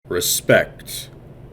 respect,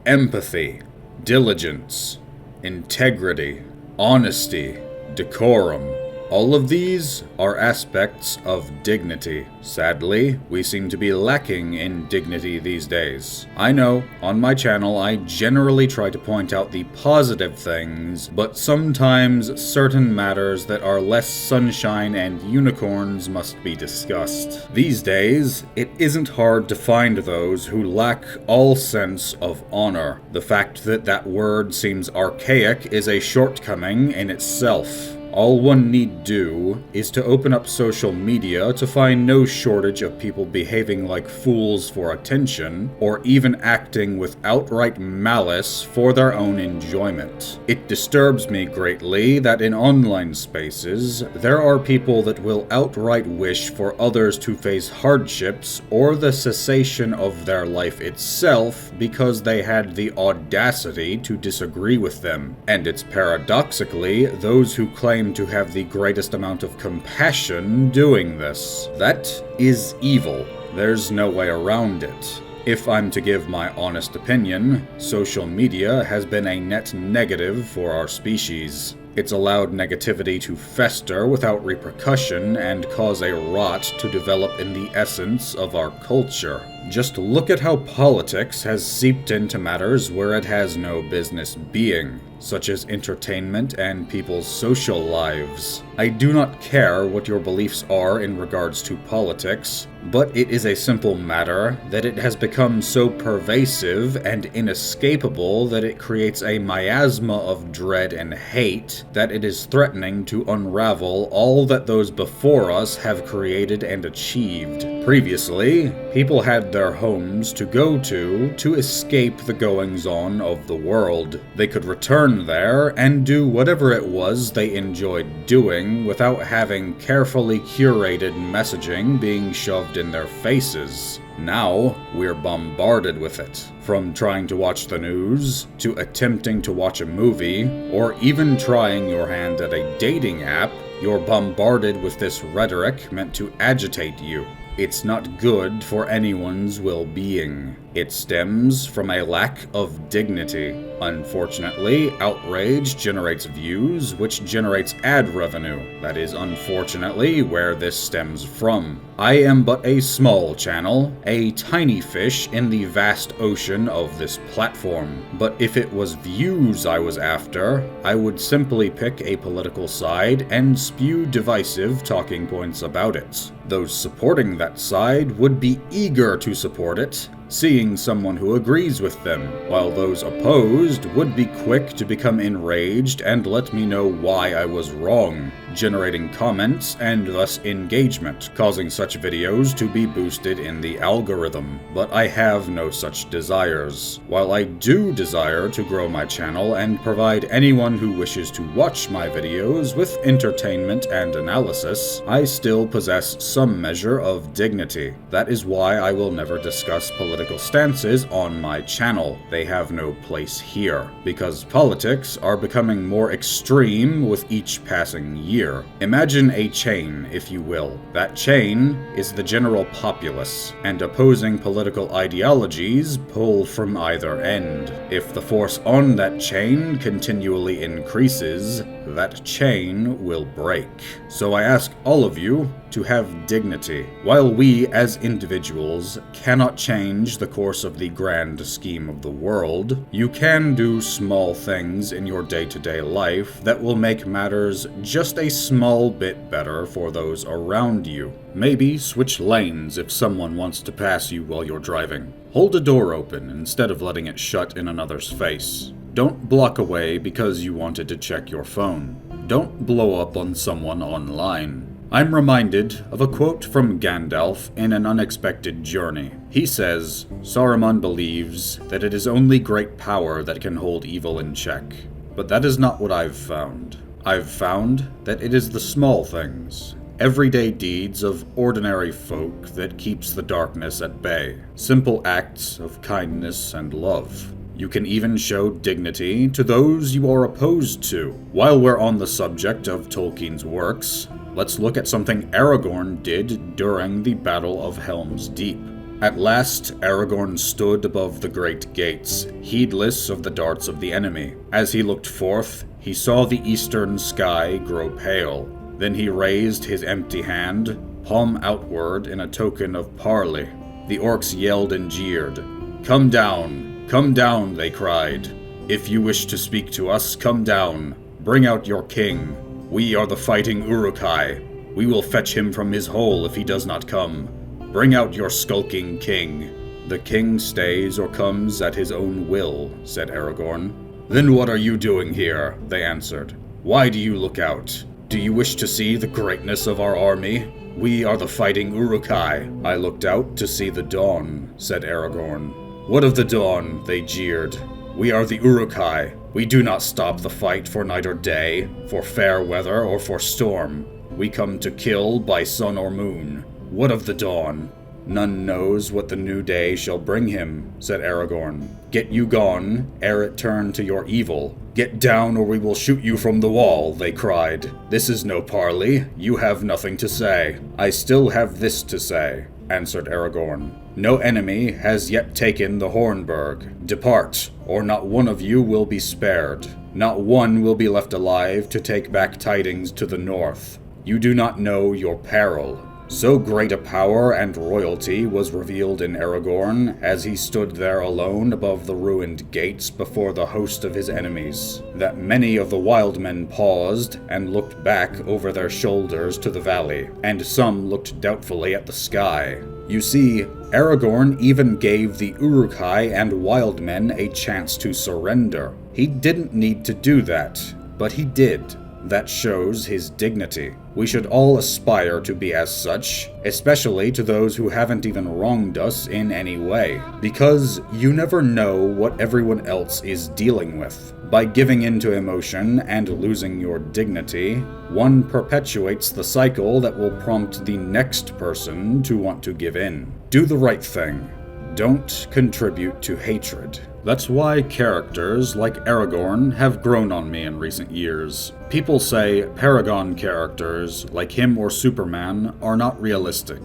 empathy, diligence, integrity, honesty, decorum. All of these are aspects of dignity. Sadly, we seem to be lacking in dignity these days. I know, on my channel I generally try to point out the positive things, but sometimes certain matters that are less sunshine and unicorns must be discussed. These days, it isn't hard to find those who lack all sense of honor. The fact that that word seems archaic is a shortcoming in itself. All one need do is to open up social media to find no shortage of people behaving like fools for attention, or even acting with outright malice for their own enjoyment. It disturbs me greatly that in online spaces, there are people that will outright wish for others to face hardships or the cessation of their life itself because they had the audacity to disagree with them. And it's paradoxically those who claim to have the greatest amount of compassion doing this. That is evil. There's no way around it. If I'm to give my honest opinion, social media has been a net negative for our species. It's allowed negativity to fester without repercussion and cause a rot to develop in the essence of our culture. Just look at how politics has seeped into matters where it has no business being, such as entertainment and people's social lives. I do not care what your beliefs are in regards to politics, but it is a simple matter that it has become so pervasive and inescapable that it creates a miasma of dread and hate that it is threatening to unravel all that those before us have created and achieved. Previously, people had their homes to go to escape the goings-on of the world. They could return there and do whatever it was they enjoyed doing without having carefully curated messaging being shoved in their faces. Now, we're bombarded with it. From trying to watch the news, to attempting to watch a movie, or even trying your hand at a dating app, you're bombarded with this rhetoric meant to agitate you. It's not good for anyone's well-being. It stems from a lack of dignity. Unfortunately, outrage generates views, which generates ad revenue. That is unfortunately where this stems from. I am but a small channel, a tiny fish in the vast ocean of this platform. But if it was views I was after, I would simply pick a political side and spew divisive talking points about it. Those supporting that side would be eager to support it, seeing someone who agrees with them, while those opposed would be quick to become enraged and let me know why I was wrong, generating comments and thus engagement, causing such videos to be boosted in the algorithm. But I have no such desires. While I do desire to grow my channel and provide anyone who wishes to watch my videos with entertainment and analysis, I still possess some measure of dignity. That is why I will never discuss political stances on my channel. They have no place here, because politics are becoming more extreme with each passing year. Imagine a chain, if you will. That chain is the general populace, and opposing political ideologies pull from either end. If the force on that chain continually increases, that chain will break. So I ask all of you to have dignity. While we as individuals cannot change the course of the grand scheme of the world, you can do small things in your day-to-day life that will make matters just a small bit better for those around you. Maybe switch lanes if someone wants to pass you while you're driving. Hold a door open instead of letting it shut in another's face. Don't block away because you wanted to check your phone. Don't blow up on someone online. I'm reminded of a quote from Gandalf in An Unexpected Journey. He says, "Saruman believes that it is only great power that can hold evil in check. But that is not what I've found. I've found that it is the small things, everyday deeds of ordinary folk that keeps the darkness at bay. Simple acts of kindness and love. You can even show dignity to those you are opposed to." While we're on the subject of Tolkien's works, let's look at something Aragorn did during the Battle of Helm's Deep. At last, Aragorn stood above the great gates, heedless of the darts of the enemy. As he looked forth, he saw the eastern sky grow pale. Then he raised his empty hand, palm outward in a token of parley. The orcs yelled and jeered. Come down, they cried. If you wish to speak to us, come down. Bring out your king. We are the fighting Uruk-hai. We will fetch him from his hole if he does not come. Bring out your skulking king. The king stays or comes at his own will, said Aragorn. Then what are you doing here? They answered. Why do you look out? Do you wish to see the greatness of our army? We are the fighting Uruk-hai. I looked out to see the dawn, said Aragorn. What of the dawn? They jeered. We are the Uruk-hai. We do not stop the fight for night or day, for fair weather or for storm. We come to kill by sun or moon. What of the dawn? None knows what the new day shall bring him, said Aragorn. Get you gone, ere it turn to your evil. Get down or we will shoot you from the wall, they cried. This is no parley. You have nothing to say. I still have this to say, answered Aragorn. No enemy has yet taken the Hornburg. Depart, or not one of you will be spared. Not one will be left alive to take back tidings to the north. You do not know your peril. So great a power and royalty was revealed in Aragorn as he stood there alone above the ruined gates before the host of his enemies, that many of the wild men paused and looked back over their shoulders to the valley, and some looked doubtfully at the sky. You see, Aragorn even gave the Uruk-hai and wild men a chance to surrender. He didn't need to do that, but he did. That shows his dignity. We should all aspire to be as such, especially to those who haven't even wronged us in any way, because you never know what everyone else is dealing with. By giving in to emotion and losing your dignity, one perpetuates the cycle that will prompt the next person to want to give in. Do the right thing. Don't contribute to hatred. That's why characters like Aragorn have grown on me in recent years. People say Paragon characters, like him or Superman, are not realistic.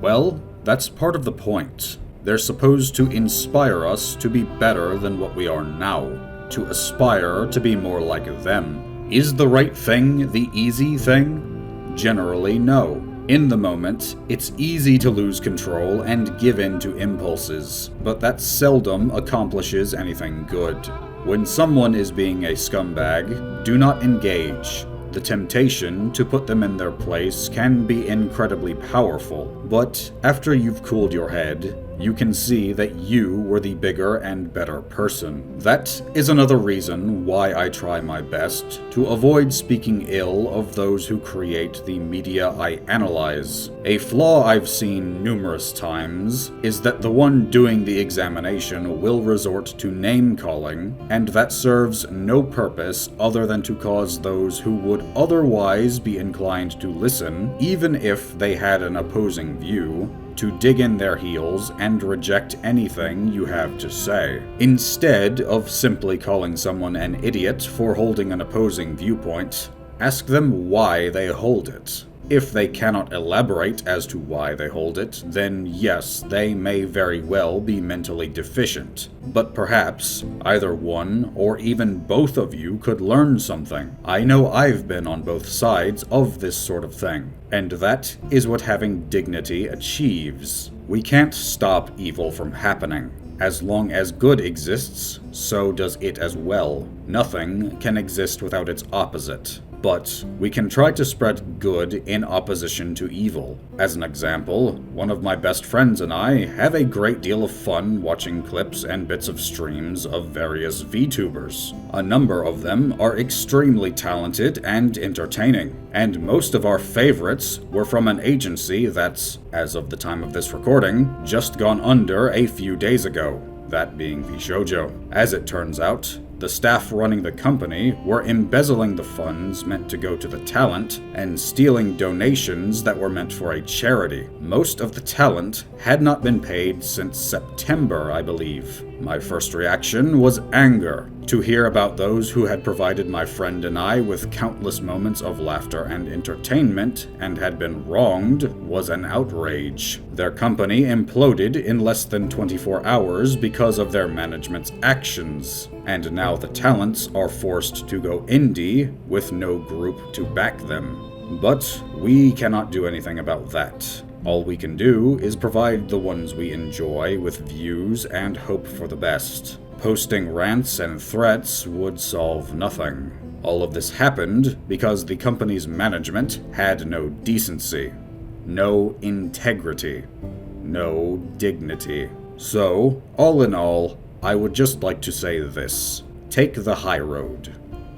Well, that's part of the point. They're supposed to inspire us to be better than what we are now, to aspire to be more like them. Is the right thing the easy thing? Generally, no. In the moment, it's easy to lose control and give in to impulses, but that seldom accomplishes anything good. When someone is being a scumbag, do not engage. The temptation to put them in their place can be incredibly powerful, but after you've cooled your head, you can see that you were the bigger and better person. That is another reason why I try my best to avoid speaking ill of those who create the media I analyze. A flaw I've seen numerous times is that the one doing the examination will resort to name-calling, and that serves no purpose other than to cause those who would otherwise be inclined to listen, even if they had an opposing view, to dig in their heels and reject anything you have to say. Instead of simply calling someone an idiot for holding an opposing viewpoint, ask them why they hold it. If they cannot elaborate as to why they hold it, then yes, they may very well be mentally deficient. But perhaps either one or even both of you could learn something. I know I've been on both sides of this sort of thing, and that is what having dignity achieves. We can't stop evil from happening. As long as good exists, so does it as well. Nothing can exist without its opposite. But we can try to spread good in opposition to evil. As an example, one of my best friends and I have a great deal of fun watching clips and bits of streams of various VTubers. A number of them are extremely talented and entertaining, and most of our favorites were from an agency that's, as of the time of this recording, just gone under a few days ago, that being VShojo. As it turns out, the staff running the company were embezzling the funds meant to go to the talent and stealing donations that were meant for a charity. Most of the talent had not been paid since September, I believe. My first reaction was anger. To hear about those who had provided my friend and I with countless moments of laughter and entertainment and had been wronged was an outrage. Their company imploded in less than 24 hours because of their management's actions, and now the talents are forced to go indie with no group to back them. But we cannot do anything about that. All we can do is provide the ones we enjoy with views and hope for the best. Posting rants and threats would solve nothing. All of this happened because the company's management had no decency, no integrity, no dignity. So, all in all, I would just like to say this. Take the high road.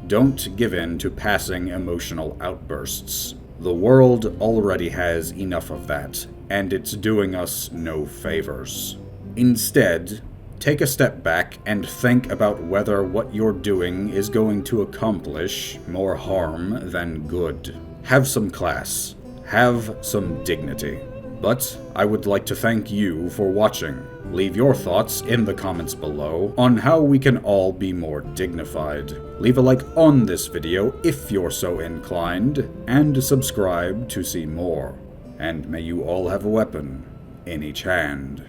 Don't give in to passing emotional outbursts. The world already has enough of that, and it's doing us no favors. Instead, take a step back and think about whether what you're doing is going to accomplish more harm than good. Have some class. Have some dignity. But I would like to thank you for watching. Leave your thoughts in the comments below on how we can all be more dignified. Leave a like on this video if you're so inclined, and subscribe to see more. And may you all have a weapon in each hand.